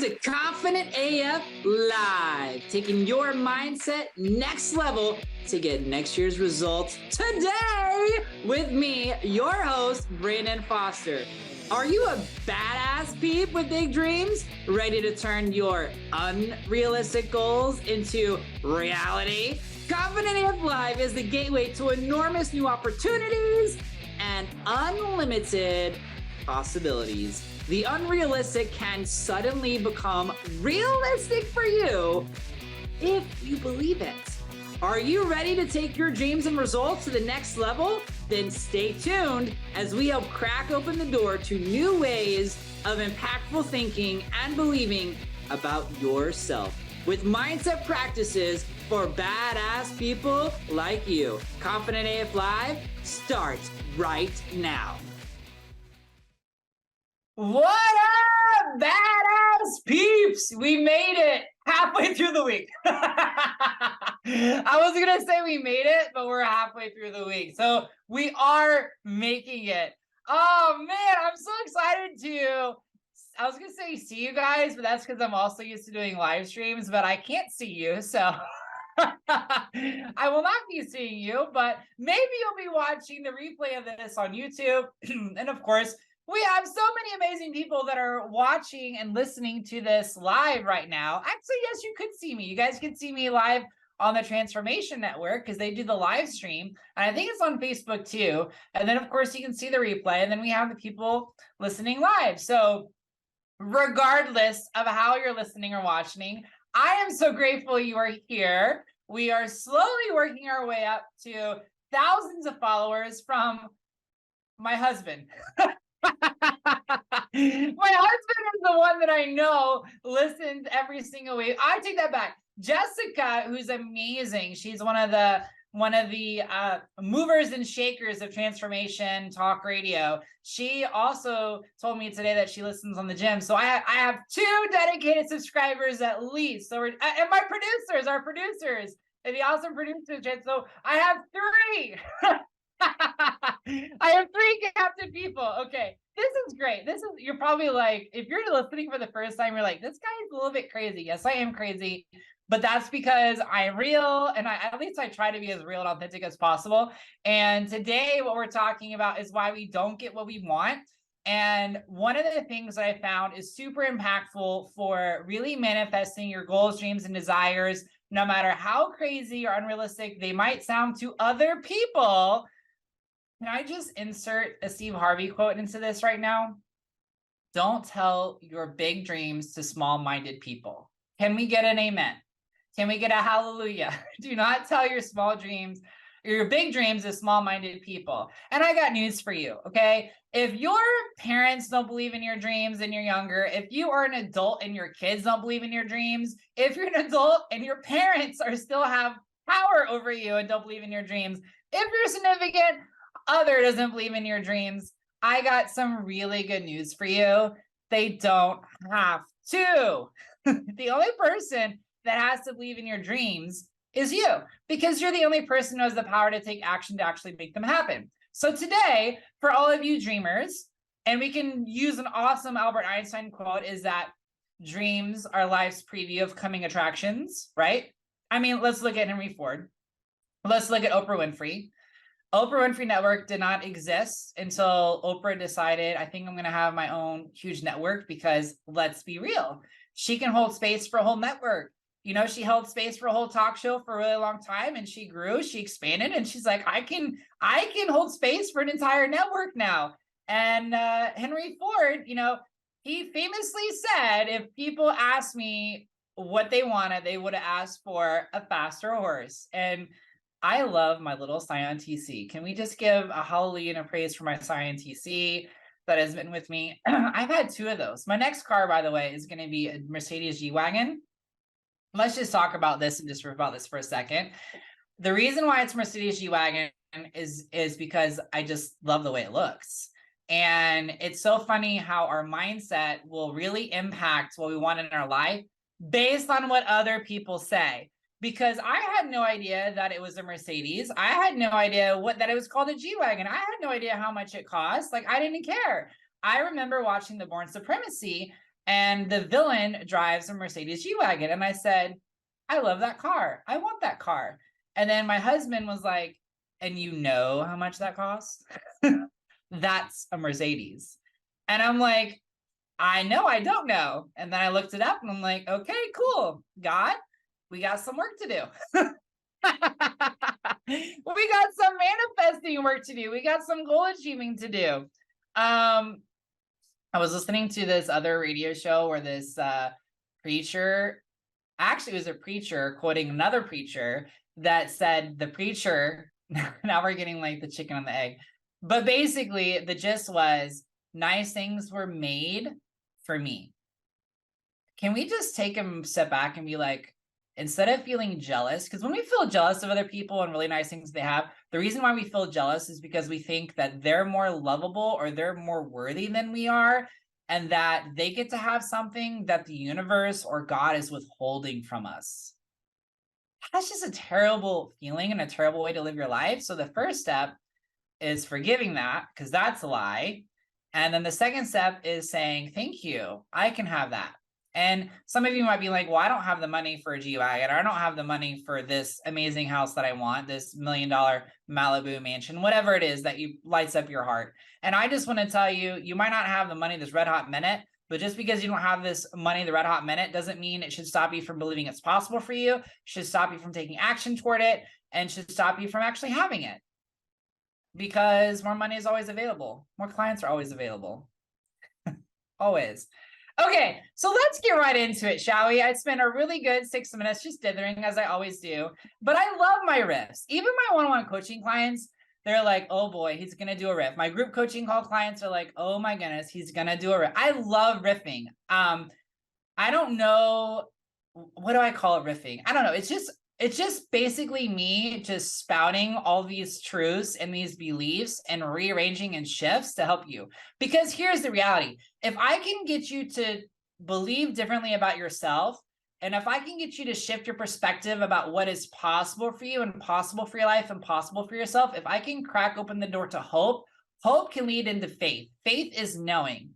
to Confident AF Live, taking your mindset next level to get next year's results today with me, your host, Brandon Foster. Are you a badass peep with big dreams, ready to turn your unrealistic goals into reality? Confident AF Live is the gateway to enormous new opportunities and unlimited possibilities. The unrealistic can suddenly become realistic for you if you believe it. Are you ready to take your dreams and results to the next level? Then stay tuned as we help crack open the door to new ways of impactful thinking and believing about yourself with mindset practices for badass people like you. Confident AF Live starts right now. What up, badass peeps? We made it halfway through the week. I was going to say we made it, but we're halfway through the week. So we are making it. Oh, man, I'm so excited I was going to say see you guys, but that's because I'm also used to doing live streams, but I can't see you. So I will not be seeing you, but maybe you'll be watching the replay of this on YouTube. And of course, we have so many amazing people that are watching and listening to this live right now. Actually, yes, you could see me. You guys can see me live on the Transformation Network because they do the live stream. And I think it's on Facebook too. And then, of course, you can see the replay. And then we have the people listening live. So regardless of how you're listening or watching, I am so grateful you are here. We are slowly working our way up to thousands of followers from my husband. My husband is the one that I know listens every single week. I take that back. Jessica, who's amazing. She's one of the movers and shakers of Transformation Talk Radio. She also told me today that she listens on the gym. So I have 2 dedicated subscribers at least. So and my producers, our producers, and the awesome producers. So I have 3. I have 3 captive people. Okay, this is great. You're probably like, if you're listening for the first time, you're like, this guy is a little bit crazy. Yes, I am crazy, but that's because I'm real, and at least I try to be as real and authentic as possible. And today, what we're talking about is why we don't get what we want. And one of the things that I found is super impactful for really manifesting your goals, dreams, and desires, no matter how crazy or unrealistic they might sound to other people. Can I just insert a Steve Harvey quote into this right now? Don't tell your big dreams to small-minded people. Can we get an amen? Can we get a hallelujah? Do not tell your small dreams or your big dreams to small-minded people. And I got news for you, okay? If your parents don't believe in your dreams and you're younger, if you are an adult and your kids don't believe in your dreams, if you're an adult and your parents still have power over you and don't believe in your dreams, if your significant other doesn't believe in your dreams, I got some really good news for you. They don't have to. The only person that has to believe in your dreams is you, because you're the only person who has the power to take action to actually make them happen. So today, for all of you dreamers, and we can use an awesome Albert Einstein quote, is that dreams are life's preview of coming attractions, right? I mean, let's look at Henry Ford. Let's look at Oprah Winfrey. Oprah Winfrey Network did not exist until Oprah decided, I think I'm going to have my own huge network, because let's be real, she can hold space for a whole network. You know, she held space for a whole talk show for a really long time, and she grew, she expanded, and she's like, I can hold space for an entire network now. And Henry Ford, you know, he famously said, if people asked me what they wanted, they would have asked for a faster horse. And I love my little Scion TC. Can we just give a hallelujah and a praise for my Scion TC that has been with me? I've had 2 of those. My next car, by the way, is going to be a Mercedes G-Wagon. Let's just talk about this and just rip about this for a second. The reason why it's Mercedes G-Wagon is because I just love the way it looks. And it's so funny how our mindset will really impact what we want in our life based on what other people say. Because I had no idea that it was a Mercedes. I had no idea that it was called a G-Wagon. I had no idea how much it cost. Like, I didn't care. I remember watching The Bourne Supremacy, And the villain drives a Mercedes G-Wagon. And I said, I love that car. I want that car. And then my husband was like, and you know how much that costs? That's a Mercedes. And I'm like, I know, I don't know. And then I looked it up and I'm like, okay, cool. God, we got some work to do. We got some manifesting work to do. We got some goal achieving to do. I was listening to this other radio show where this preacher, actually it was a preacher quoting another preacher that said the preacher, now we're getting like the chicken and the egg, but basically the gist was nice things were made for me. Can we just take a step back and be like, instead of feeling jealous, because when we feel jealous of other people and really nice things they have, the reason why we feel jealous is because we think that they're more lovable or they're more worthy than we are, and that they get to have something that the universe or God is withholding from us. That's just a terrible feeling and a terrible way to live your life. So the first step is forgiving that, because that's a lie. And then the second step is saying, thank you, I can have that. And some of you might be like, well, I don't have the money for a G-Wagon, or I don't have the money for this amazing house that I want, this $1 million Malibu mansion, whatever it is that you lights up your heart. And I just want to tell you, you might not have the money this red hot minute, but just because you don't have this money the red hot minute doesn't mean it should stop you from believing it's possible for you, should stop you from taking action toward it, and should stop you from actually having it. Because more money is always available. More clients are always available. Always. Okay, so let's get right into it, shall we? I spent a really good 6 minutes just dithering, as I always do. But I love my riffs. Even my one-on-one coaching clients, they're like, oh boy, he's going to do a riff. My group coaching call clients are like, oh my goodness, he's going to do a riff. I love riffing. I don't know, what do I call it, riffing? I don't know. It's just basically me just spouting all these truths and these beliefs and rearranging in shifts to help you. Because here's the reality. If I can get you to believe differently about yourself, and if I can get you to shift your perspective about what is possible for you and possible for your life and possible for yourself, if I can crack open the door to hope, hope can lead into faith. Faith is knowing.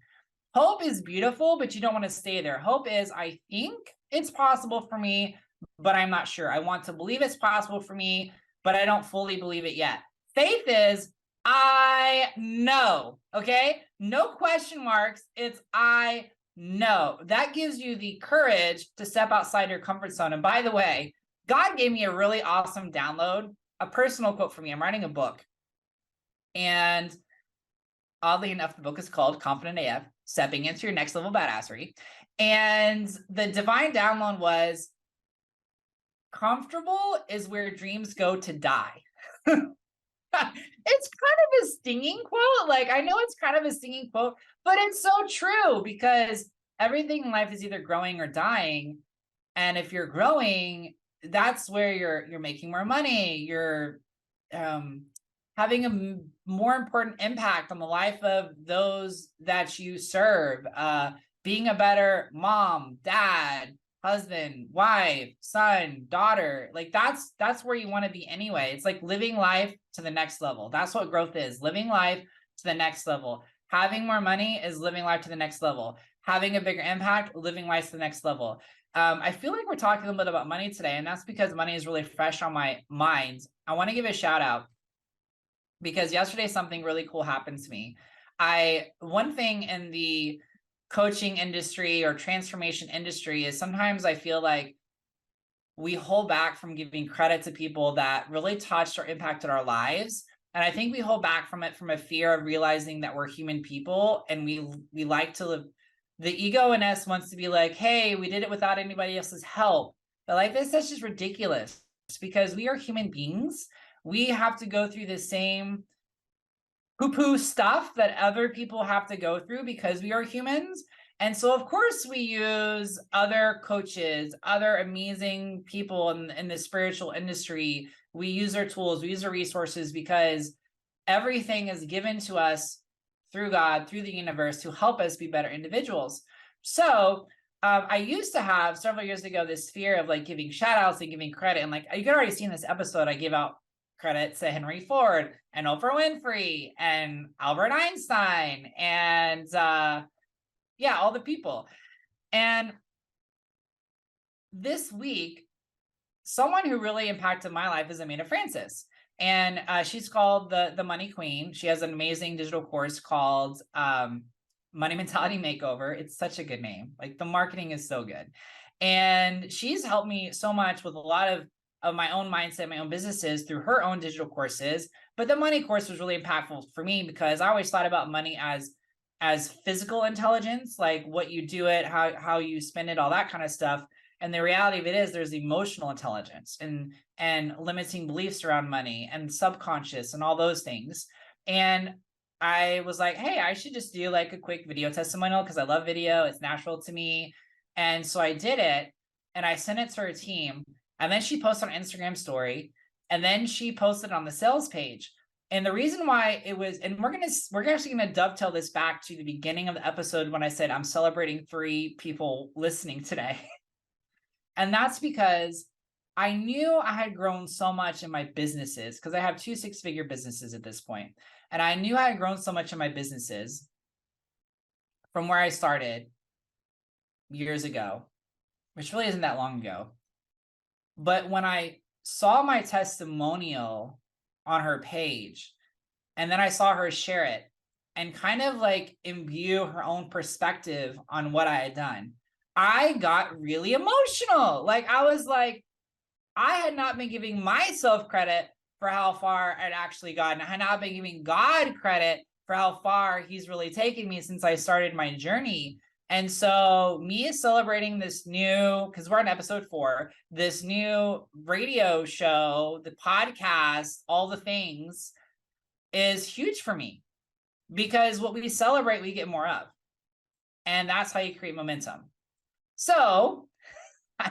Hope is beautiful, but you don't want to stay there. Hope is, I think it's possible for me, but I'm not sure. I want to believe it's possible for me, but I don't fully believe it yet. Faith is, I know, okay? No question marks. It's I know. That gives you the courage to step outside your comfort zone. And by the way, God gave me a really awesome download, a personal quote for me. I'm writing a book. And oddly enough, the book is called Confident AF, Stepping into Your Next Level Badassery. And the divine download was, comfortable is where dreams go to die. It's kind of a stinging quote. Like, I know it's kind of a stinging quote, but it's so true, because everything in life is either growing or dying. And if you're growing, that's where you're making more money. You're having a more important impact on the life of those that you serve. Being a better mom, dad, husband, wife, son, daughter, like that's where you want to be anyway. It's like living life to the next level. That's what growth is. Living life to the next level. Having more money is living life to the next level. Having a bigger impact, living life to the next level. I feel like we're talking a little bit about money today, and that's because money is really fresh on my mind. I want to give a shout out because yesterday something really cool happened to me. One thing in the coaching industry or transformation industry is sometimes I feel like we hold back from giving credit to people that really touched or impacted our lives. And I think we hold back from it from a fear of realizing that we're human people, and we like to live. The ego in us wants to be like, hey, we did it without anybody else's help. But like this, that's just ridiculous, because we are human beings. We have to go through the same poo-poo stuff that other people have to go through because we are humans. And so, of course, we use other coaches, other amazing people in the spiritual industry. We use their tools, we use their resources, because everything is given to us through God, through the universe, to help us be better individuals. So I used to have several years ago this fear of like giving shout outs and giving credit. And like you could already see in this episode, I give out credits to Henry Ford and Oprah Winfrey and Albert Einstein and all the people. And this week, someone who really impacted my life is Amanda Francis. And she's called the Money Queen. She has an amazing digital course called Money Mentality Makeover. It's such a good name. Like, the marketing is so good. And she's helped me so much with a lot of my own mindset, my own businesses through her own digital courses. But the money course was really impactful for me because I always thought about money as physical intelligence, like what you do it, how you spend it, all that kind of stuff. And the reality of it is there's emotional intelligence and limiting beliefs around money and subconscious and all those things. And I was like, hey, I should just do like a quick video testimonial because I love video. It's natural to me. And so I did it and I sent it to her team. And then she posted on Instagram story. And then she posted on the sales page. And the reason why it was, and we're actually gonna dovetail this back to the beginning of the episode when I said I'm celebrating 3 people listening today. And that's because I knew I had grown so much in my businesses because I have 2 6-figure businesses at this point. And I knew I had grown so much in my businesses from where I started years ago, which really isn't that long ago. But when I saw my testimonial on her page, and then I saw her share it and kind of like imbue her own perspective on what I had done, I got really emotional. Like, I was like, I had not been giving myself credit for how far I'd actually gotten. I had not been giving God credit for how far he's really taken me since I started my journey. And so me celebrating this new, because we're on episode 4, this new radio show, the podcast, all the things is huge for me because what we celebrate, we get more of. And that's how you create momentum. So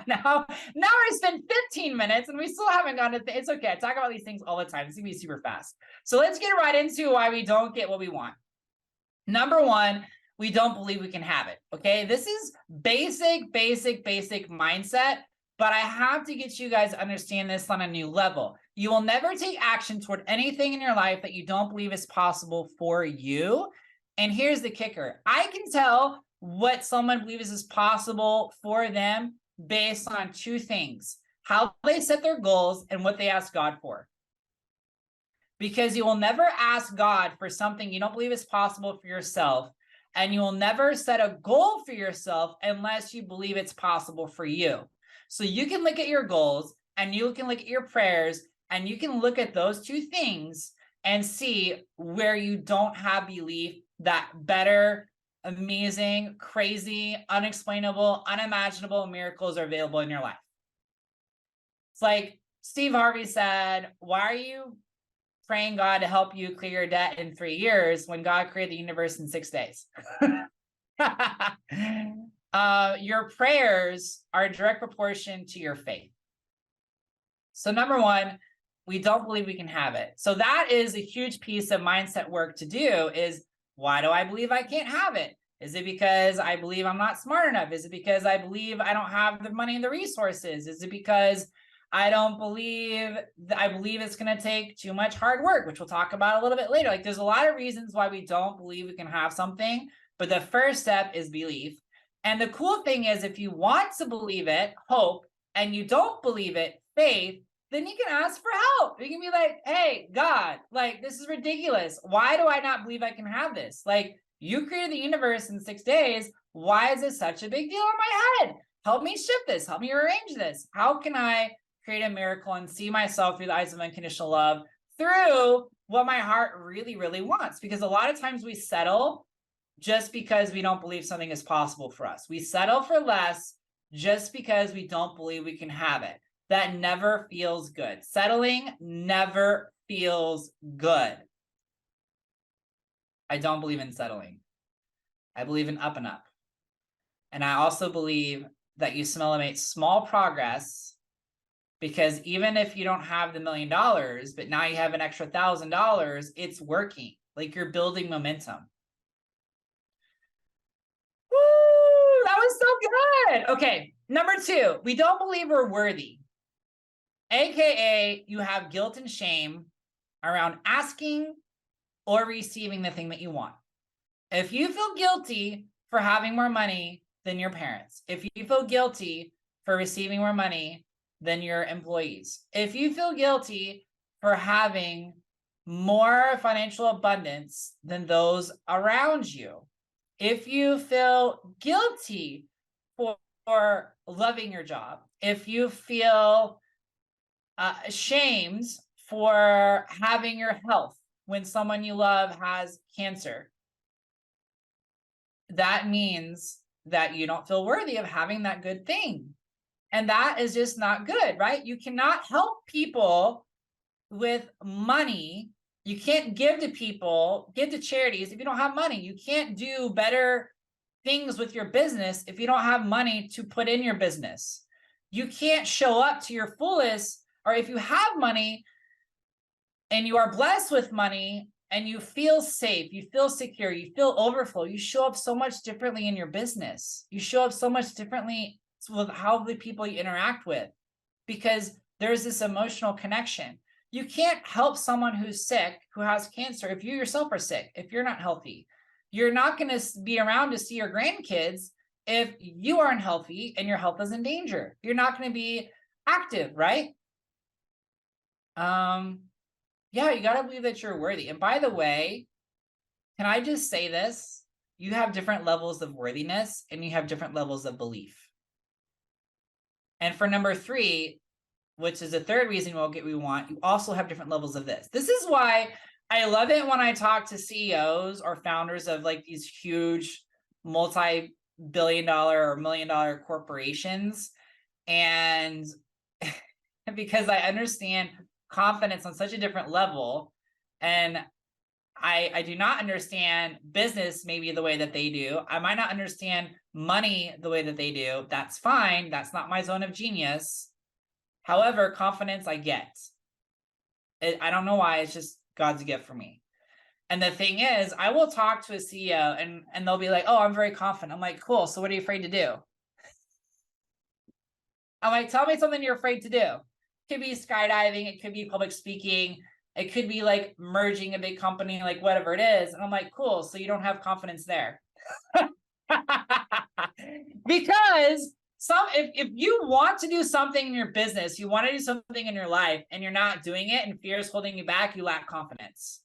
now I spent 15 minutes and we still haven't gotten to it's okay. I talk about these things all the time. It's gonna be super fast. So let's get right into why we don't get what we want. Number 1, we don't believe we can have it. Okay. This is basic mindset, but I have to get you guys to understand this on a new level. You will never take action toward anything in your life that you don't believe is possible for you. And here's the kicker. I can tell what someone believes is possible for them based on 2 things: how they set their goals and what they ask God for. Because you will never ask God for something you don't believe is possible for yourself, and you will never set a goal for yourself unless you believe it's possible for you. So you can look at your goals and you can look at your prayers and you can look at those 2 things and see where you don't have belief that better, amazing, crazy, unexplainable, unimaginable miracles are available in your life. It's like Steve Harvey said, why are you praying God to help you clear your debt in 3 years when God created the universe in 6 days? Your prayers are a direct proportion to your faith. So number 1, we don't believe we can have it. So that is a huge piece of mindset work to do is, why do I believe I can't have it? Is it because I believe I'm not smart enough? Is it because I believe I don't have the money and the resources? Is it because I believe it's going to take too much hard work, which we'll talk about a little bit later. Like, there's a lot of reasons why we don't believe we can have something, but the first step is belief. And the cool thing is, if you want to believe it, hope, and you don't believe it, faith, then you can ask for help. You can be like, hey, God, like, this is ridiculous. Why do I not believe I can have this? Like, you created the universe in 6 days. Why is it such a big deal in my head? Help me shift this. Help me arrange this. How can I create a miracle and see myself through the eyes of unconditional love through what my heart really, really wants? Because a lot of times we settle just because we don't believe something is possible for us. We settle for less just because we don't believe we can have it. That never feels good. Settling never feels good. I don't believe in settling. I believe in up and up. And I also believe that you celebrate small progress, because even if you don't have the $1 million, but now you have an extra $1,000, it's working. Like, you're building momentum. Woo, that was so good. Okay, number 2, we don't believe we're worthy. AKA, you have guilt and shame around asking or receiving the thing that you want. If you feel guilty for having more money than your parents. If you feel guilty for receiving more money than your employees, if you feel guilty for having more financial abundance than those around you, if you feel guilty for loving your job, if you feel ashamed for having your health when someone you love has cancer, that means that you don't feel worthy of having that good thing. And that is just not good, right? You cannot help people with money. You can't give to people, give to charities if you don't have money. You can't do better things with your business if you don't have money to put in your business. You can't show up to your fullest, or if you have money and you are blessed with money and you feel safe, you feel secure, you feel overflow, you show up so much differently in your business. You show up so much differently with how the people you interact with, because there's this emotional connection. You can't help someone who's sick, who has cancer, if you yourself are sick, if you're not healthy. You're not going to be around to see your grandkids if you aren't healthy and your health is in danger. You're not going to be active, right? Yeah, you got to believe that you're worthy. And by the way, can I just say this? You have different levels of worthiness and you have different levels of belief. And for number 3, which is the third reason we'll get what we want, you also have different levels of this. This is why I love it when I talk to CEOs or founders of like these huge multi-billion-dollar or million-dollar corporations. And because I understand confidence on such a different level, and I do not understand business maybe the way that they do. I might not understand money the way that they do. That's fine. That's not my zone of genius. However, confidence I get. I don't know why. It's just God's gift for me. And the thing is, I will talk to a CEO and they'll be like, oh, I'm very confident. I'm like, cool. So what are you afraid to do? I'm like, tell me something you're afraid to do. It could be skydiving. It could be public speaking. It could be like merging a big company, like whatever it is. And I'm like, cool. So you don't have confidence there. Because if you want to do something in your business, you want to do something in your life and you're not doing it and fear is holding you back, you lack confidence.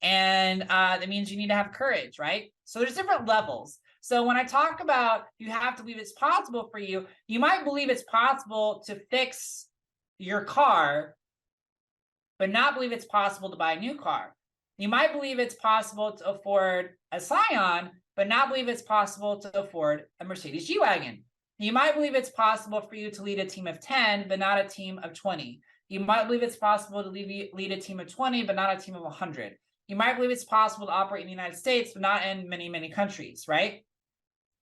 And that means you need to have courage, right? So there's different levels. So when I talk about you have to believe it's possible for you, you might believe it's possible to fix your car, but not believe it's possible to buy a new car. You might believe it's possible to afford a Scion, but not believe it's possible to afford a Mercedes G-Wagon. You might believe it's possible for you to lead a team of 10, but not a team of 20. You might believe it's possible to lead a team of 20, but not a team of 100. You might believe it's possible to operate in the United States, but not in many, many countries, right?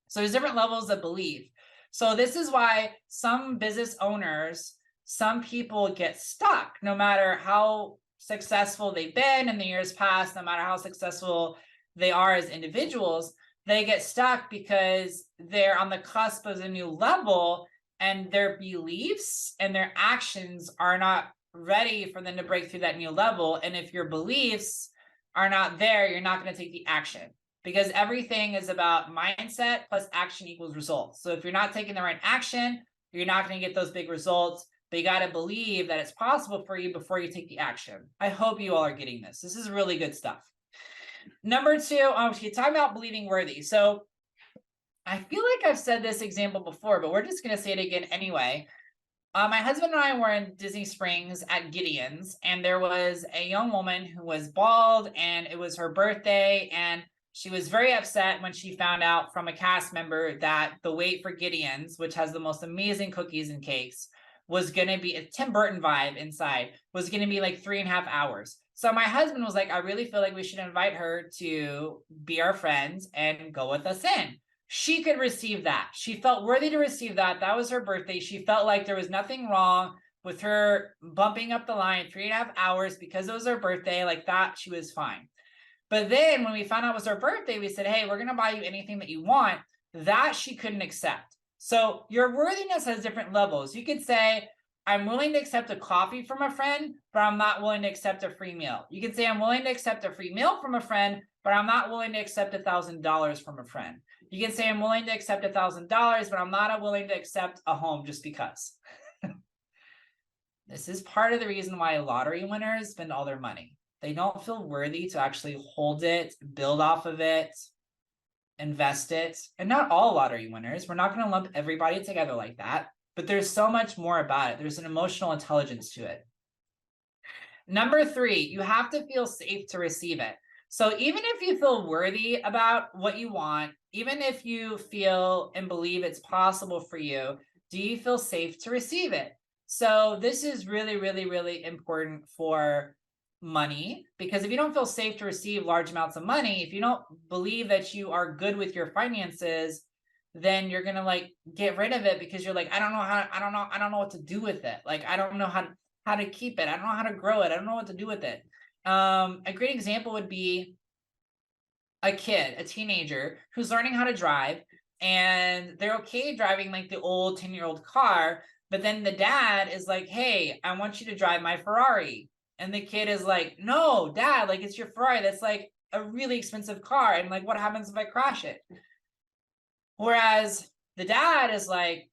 So there's different levels of belief. So this is why some business owners, some people get stuck, no matter how successful they've been in the years past, no matter how successful they are as individuals, they get stuck because they're on the cusp of a new level and their beliefs and their actions are not ready for them to break through that new level. And if your beliefs are not there, you're not going to take the action, because everything is about mindset plus action equals results. So if you're not taking the right action, you're not going to get those big results. But you got to believe that it's possible for you before you take the action. I hope you all are getting this. This is really good stuff. Number 2, you're talking about believing worthy. So I feel like I've said this example before, but we're just going to say it again anyway. My husband and I were in Disney Springs at Gideon's, and there was a young woman who was bald, and it was her birthday, and she was very upset when she found out from a cast member that the wait for Gideon's, which has the most amazing cookies and cakes, was going to be a Tim Burton vibe inside, was going to be like 3.5 hours. So my husband was like, I really feel like we should invite her to be our friends and go with us in. She could receive that. She felt worthy to receive that. That was her birthday. She felt like there was nothing wrong with her bumping up the line 3.5 hours because it was her birthday. Like that, she was fine. But then when we found out it was her birthday, we said, hey, we're going to buy you anything that you want. That she couldn't accept. So your worthiness has different levels. You could say, I'm willing to accept a coffee from a friend, but I'm not willing to accept a free meal. You could say, I'm willing to accept a free meal from a friend, but I'm not willing to accept $1,000 from a friend. You can say I'm willing to accept $1,000, but I'm not willing to accept a home just because. This is part of the reason why lottery winners spend all their money. They don't feel worthy to actually hold it, build off of it, invest it. And not all lottery winners. We're not going to lump everybody together like that, but there's so much more about it. There's an emotional intelligence to it. Number 3, you have to feel safe to receive it. So even if you feel worthy about what you want, even if you feel and believe it's possible for you, do you feel safe to receive it? So this is really, really, really important for money, because if you don't feel safe to receive large amounts of money, if you don't believe that you are good with your finances, then you're going to like get rid of it because you're like, I don't know what to do with it. Like, I don't know how to keep it. I don't know how to grow it. I don't know what to do with it. A great example would be a kid, a teenager who's learning how to drive, and they're okay driving like the old 10-year-old car. But then the dad is like, hey, I want you to drive my Ferrari. And the kid is like, no, dad, like it's your Ferrari. That's like a really expensive car. And like, what happens if I crash it? Whereas the dad is like,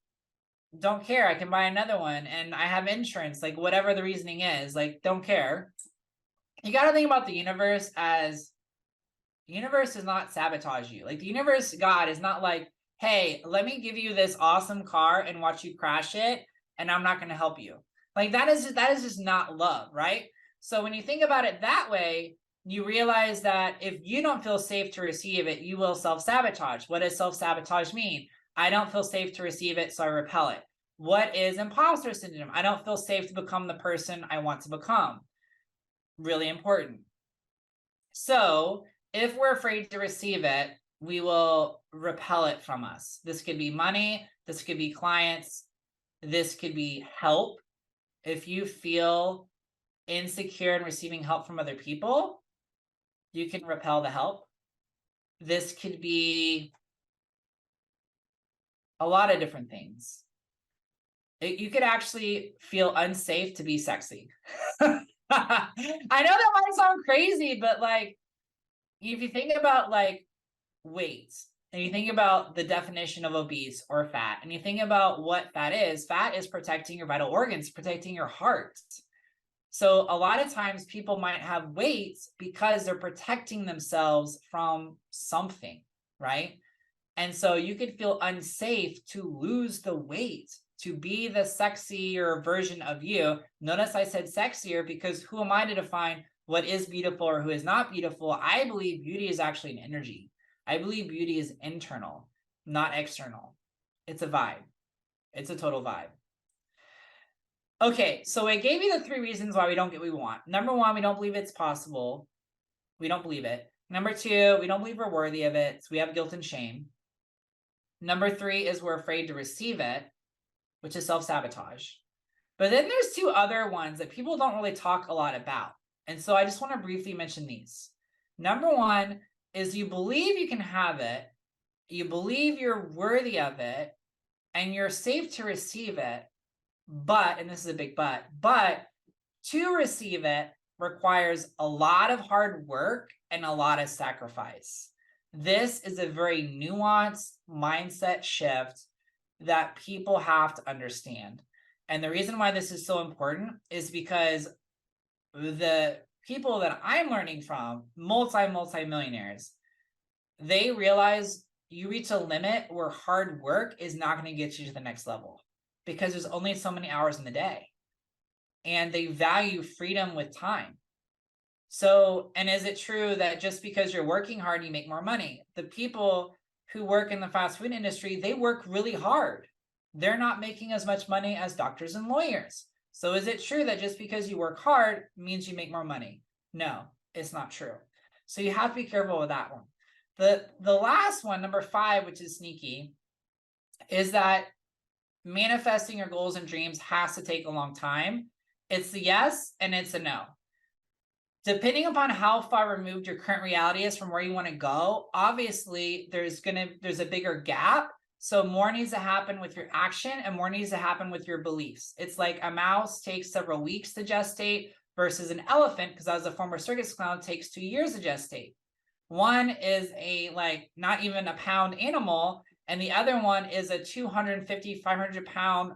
don't care. I can buy another one and I have insurance, like whatever the reasoning is, like, don't care. You got to think about the universe as the universe does not sabotage you. Like the universe, God is not like, hey, let me give you this awesome car and watch you crash it, and I'm not going to help you. Like that is just not love, right? So when you think about it that way, you realize that if you don't feel safe to receive it, you will self-sabotage. What does self-sabotage mean? I don't feel safe to receive it, so I repel it. What is imposter syndrome? I don't feel safe to become the person I want to become. Really important. So if we're afraid to receive it, we will repel it from us. This could be money. This could be clients. This could be help. If you feel insecure in receiving help from other people, you can repel the help. This could be a lot of different things. You could actually feel unsafe to be sexy. I know that might sound crazy, but like, if you think about like weight, and you think about the definition of obese or fat, and you think about what fat is protecting your vital organs, protecting your heart. So a lot of times people might have weight because they're protecting themselves from something, right? And so you could feel unsafe to lose the weight, to be the sexier version of you. Notice I said sexier because who am I to define what is beautiful or who is not beautiful? I believe beauty is actually an energy. I believe beauty is internal, not external. It's a vibe. It's a total vibe. Okay, so I gave you the 3 reasons why we don't get what we want. Number 1, we don't believe it's possible. We don't believe it. Number 2, we don't believe we're worthy of it. So we have guilt and shame. Number 3 is we're afraid to receive it, which is self-sabotage. But then there's 2 other ones that people don't really talk a lot about. And so I just want to briefly mention these. Number 1 is you believe you can have it, you believe you're worthy of it, and you're safe to receive it. But, and this is a big but to receive it requires a lot of hard work and a lot of sacrifice. This is a very nuanced mindset shift that people have to understand. And the reason why this is so important is because the people that I'm learning from, multi-millionaires, they realize you reach a limit where hard work is not going to get you to the next level because there's only so many hours in the day. And they value freedom with time. So, and is it true that just because you're working hard, you make more money? The people who work in the fast food industry, they work really hard. They're not making as much money as doctors and lawyers. So is it true that just because you work hard means you make more money? No, it's not true. So you have to be careful with that one. The last one, number 5, which is sneaky, is that manifesting your goals and dreams has to take a long time. It's a yes and it's a no. Depending upon how far removed your current reality is from where you want to go, obviously there's a bigger gap. So more needs to happen with your action and more needs to happen with your beliefs. It's like a mouse takes several weeks to gestate versus an elephant, because as a former circus clown, takes 2 years to gestate. One is a like not even a pound animal, and the other one is a 250, 500-pound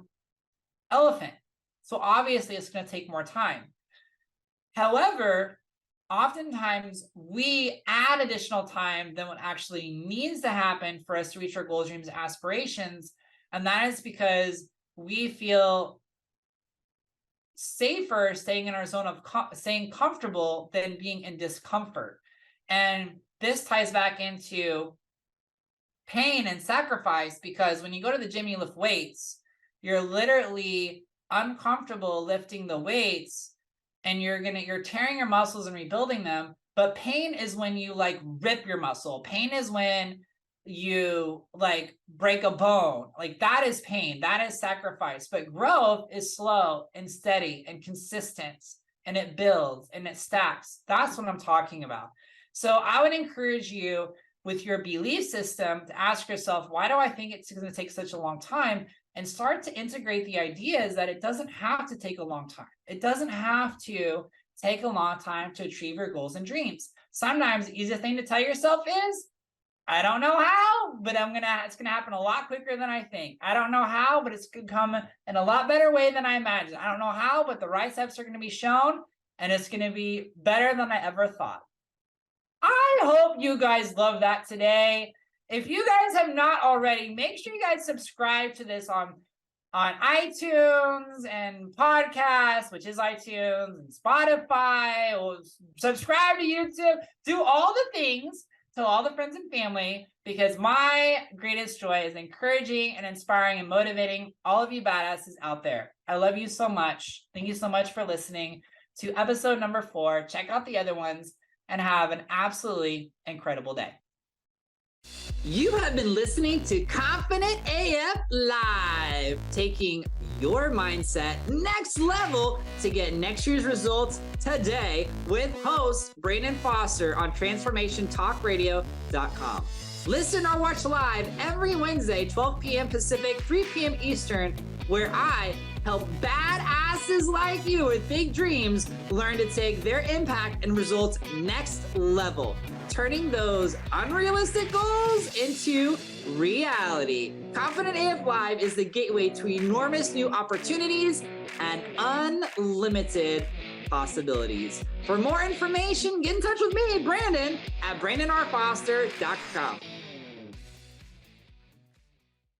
elephant. So obviously it's going to take more time. However, oftentimes we add additional time than what actually needs to happen for us to reach our goals, dreams, aspirations. And that is because we feel safer staying in our zone of staying comfortable than being in discomfort. And this ties back into pain and sacrifice, because when you go to the gym, you lift weights, you're literally uncomfortable lifting the weights, and you're tearing your muscles and rebuilding them. But pain is when you like rip your muscle. Pain is when you like break a bone. Like that is pain, that is sacrifice. But growth is slow and steady and consistent, and it builds and it stacks. That's what I'm talking about. So I would encourage you with your belief system to ask yourself, why do I think it's going to take such a long time? And start to integrate the ideas that it doesn't have to take a long time. It doesn't have to take a long time to achieve your goals and dreams. Sometimes the easiest thing to tell yourself is, I don't know how, but it's gonna happen a lot quicker than I think. I don't know how, but it's gonna come in a lot better way than I imagined. I don't know how, but the right steps are gonna be shown, and it's gonna be better than I ever thought. I hope you guys love that today. If you guys have not already, make sure you guys subscribe to this on iTunes and podcasts, which is iTunes and Spotify, or subscribe to YouTube. Do all the things to all the friends and family, because my greatest joy is encouraging and inspiring and motivating all of you badasses out there. I love you so much. Thank you so much for listening to episode number 4. Check out the other ones and have an absolutely incredible day. You have been listening to Confident AF Live, taking your mindset next level to get next year's results today, with host Brandon Foster on TransformationTalkRadio.com. Listen or watch live every Wednesday, 12 p.m. Pacific, 3 p.m. Eastern, where I help badasses like you with big dreams learn to take their impact and results next level, turning those unrealistic goals into reality. Confident AF Live is the gateway to enormous new opportunities and unlimited possibilities. For more information, get in touch with me, Brandon, at BrandonRFoster.com.